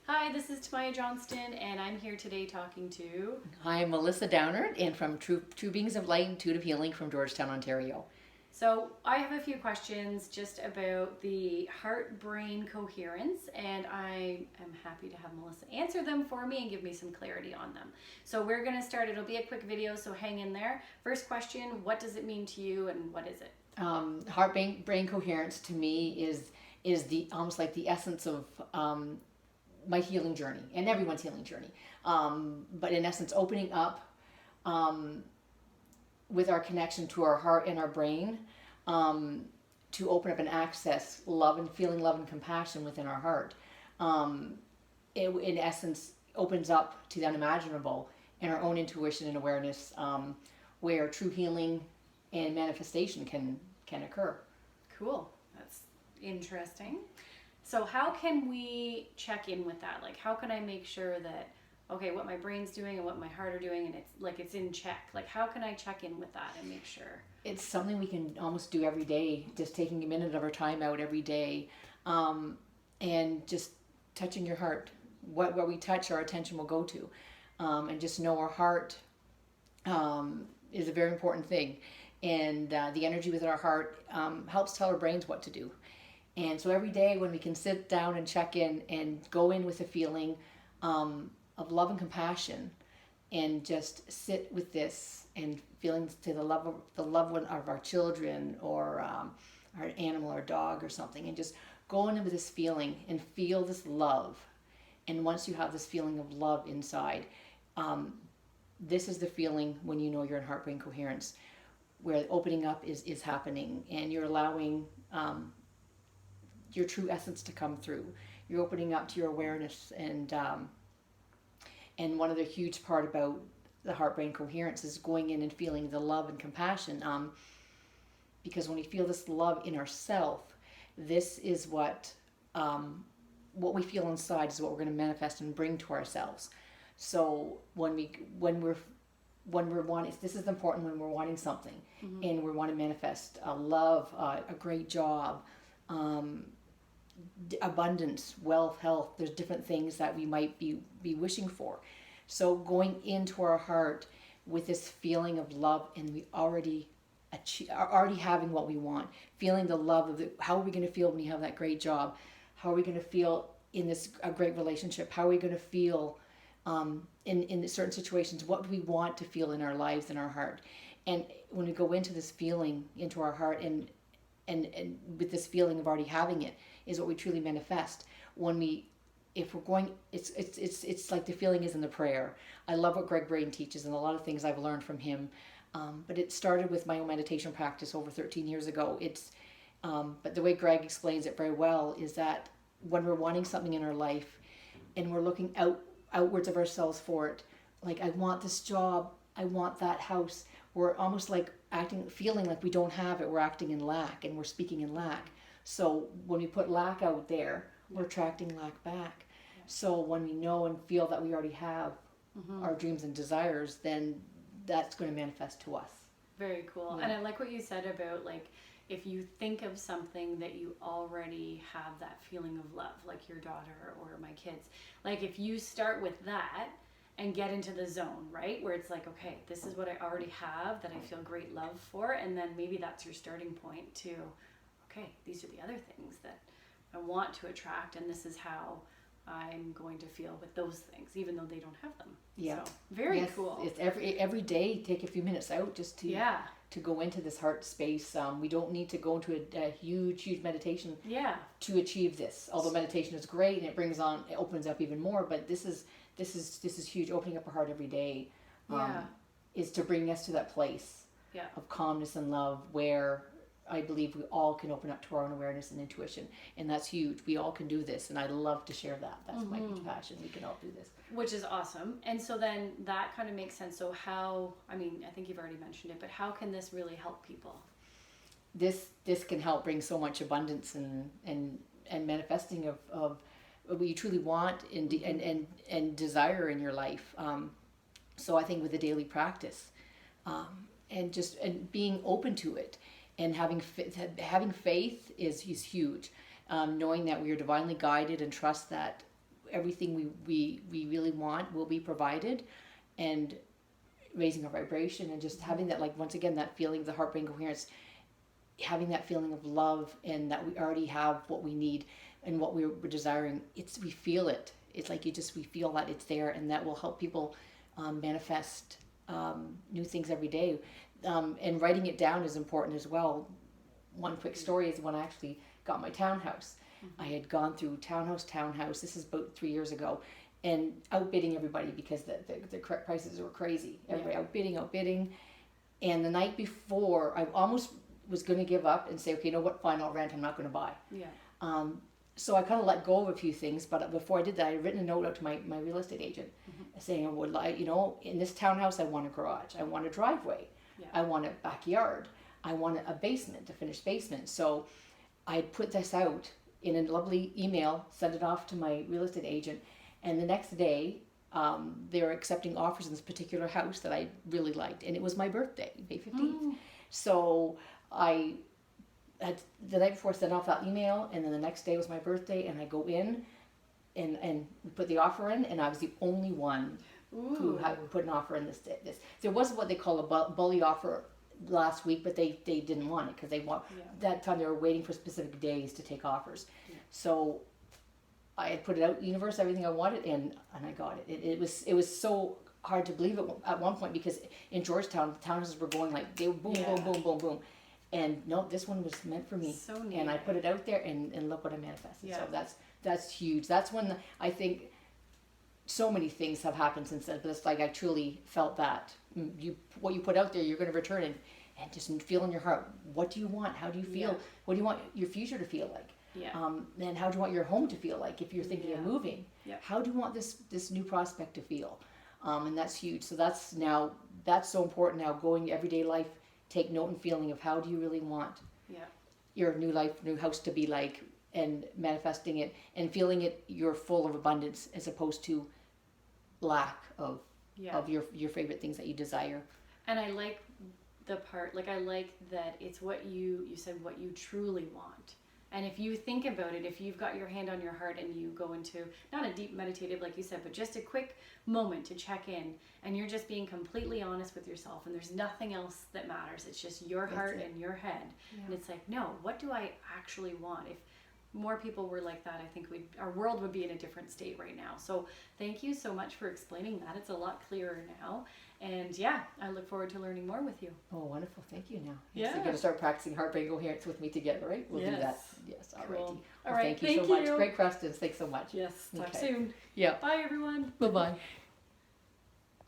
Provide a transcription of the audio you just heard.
Hi, this is Tamaya Johnston, and I'm here today talking to... Hi, I'm Melissa Downard, and from True Beings of Light, Intuitive Healing from Georgetown, Ontario. So I have a few questions just about the heart-brain coherence, and I am happy to have Melissa answer them for me and give me some clarity on them. So we're going to start. It'll be a quick video, so hang in there. First question, what does it mean to you, and what is it? Heart-brain coherence to me is the almost like the essence of my healing journey and everyone's healing journey. But in essence, opening up with our connection to our heart and our brain to open up and access love and feeling love and compassion within our heart. It, in essence, opens up to the unimaginable and our own intuition and awareness, where true healing and manifestation can occur. Cool. That's interesting. So how can we check in with that? Like, how can I make sure that, okay, what my brain's doing and what my heart are doing, and it's in check? Like, how can I check in with that and make sure? It's something we can almost do every day, just taking a minute of our time out every day, and just touching your heart. What we touch, our attention will go to, and just know our heart is a very important thing, and the energy within our heart helps tell our brains what to do. And so every day when we can sit down and check in and go in with a feeling of love and compassion, and just sit with this and feelings to the loved one of our children or our animal or dog or something, and just go in with this feeling and feel this love. And once you have this feeling of love inside, this is the feeling when you know you're in heart-brain coherence, where opening up is happening, and you're allowing your true essence to come through. You're opening up to your awareness, and one of the huge part about the heart-brain coherence is going in and feeling the love and compassion, because when we feel this love in ourselves, this is what we feel inside is what we're going to manifest and bring to ourselves. So when we're wanting, this is important when we're wanting something, mm-hmm. and we want to manifest a love, a great job, abundance, wealth, health. There's different things that we might be wishing for. So going into our heart with this feeling of love, and we already having what we want, feeling the love of how are we going to feel when we have that great job? How are we going to feel in a great relationship? How are we going to feel in certain situations? What do we want to feel in our lives, in our heart? And when we go into this feeling, into our heart, and with this feeling of already having it, is what we truly manifest. If we're going, it's like the feeling is in the prayer. I love what Greg Braden teaches, and a lot of things I've learned from him. But it started with my own meditation practice over 13 years ago. But the way Greg explains it very well is that when we're wanting something in our life, and we're looking outwards of ourselves for it, like, I want this job, I want that house, we're almost like feeling like we don't have it. We're acting in lack, and we're speaking in lack. So when we put lack out there, we're attracting lack back. Yeah. So when we know and feel that we already have, mm-hmm. our dreams and desires, then that's going to manifest to us. Very cool. Yeah. And I like what you said about, like, if you think of something that you already have that feeling of love, like your daughter or my kids, like, if you start with that and get into the zone, right, where it's like, okay, this is what I already have that I feel great love for, and then maybe that's your starting point to, okay, these are the other things that I want to attract, and this is how I'm going to feel with those things, even though they don't have them. Yeah. So, very cool. It's every day, take a few minutes out just to go into this heart space. We don't need to go into a huge meditation to achieve this. Although meditation is great and it opens up even more, but this is huge. Opening up our heart every day is to bring us to that place of calmness and love, where I believe we all can open up to our own awareness and intuition, and that's huge. We all can do this, and I love to share that. That's mm-hmm. my huge passion. We can all do this, which is awesome. And so then that kind of makes sense. So how? I mean, I think you've already mentioned it, but how can this really help people? This can help bring so much abundance and manifesting of what you truly want and desire in your life. So I think with the daily practice, and being open to it. And having faith is huge. Knowing that we are divinely guided, and trust that everything we really want will be provided, and raising our vibration and just having that, like, once again, that feeling, the heart brain coherence, having that feeling of love, and that we already have what we need and what we're desiring. We feel it. It's like we feel that it's there, and that will help people manifest new things every day. And writing it down is important as well. One quick story is when I actually got my townhouse. I had gone through townhouse. This is about 3 years ago, and outbidding everybody because the correct prices were crazy. Everybody outbidding. And the night before, I almost was going to give up and say, okay, you know what, fine, I'll rent. I'm not going to buy. So I kind of let go of a few things, but before I did that, I had written a note out to my real estate agent saying, I would like, in this townhouse, I want a garage, I want a driveway, I want a backyard, I want a basement, a finished basement. So I put this out in a lovely email, sent it off to my real estate agent, and the next day, they were accepting offers in this particular house that I really liked, and it was my birthday, May 15th. So the night before, sent off that email, and then the next day was my birthday, and I go in and we put the offer in, and I was the only one who had put an offer in this. There was what they call a bully offer last week, but they didn't want it because that time they were waiting for specific days to take offers. So I had put it out, universe, everything I wanted, and I got it. It was so hard to believe it at one point, because in Georgetown, the townhouses were going like, they were boom, boom, boom, boom, boom. And no, this one was meant for me. So neat. And I put it out there, and look what I manifested. So that's huge. That's when I think so many things have happened since then. But it's like I truly felt that what you put out there, you're going to return, and just feel in your heart. What do you want? How do you feel? What do you want your future to feel like? And how do you want your home to feel like if you're thinking of moving? How do you want this new prospect to feel? And that's huge. So that's so important now. Going everyday life. Take note and feeling of how do you really want your new life, new house to be like, and manifesting it and feeling it. You're full of abundance as opposed to lack of your favorite things that you desire. And I like the part, like I like that it's what you said, what you truly want. And if you think about it, if you've got your hand on your heart and you go into, not a deep meditative like you said, but just a quick moment to check in, and you're just being completely honest with yourself, and there's nothing else that matters. It's just your heart and your head. And it's like, no, what do I actually want? If more people were like that, I think our world would be in a different state right now. So thank you so much for explaining that. It's a lot clearer now. And I look forward to learning more with you. Oh, wonderful. Thank you now. Yes, you're going to start practicing heart brain coherence with me together, right? We'll do that. Yes, all righty. Cool. All right, thank you so much. Great questions. Thanks so much. Yes, talk soon. Yeah. Bye, everyone. Bye-bye.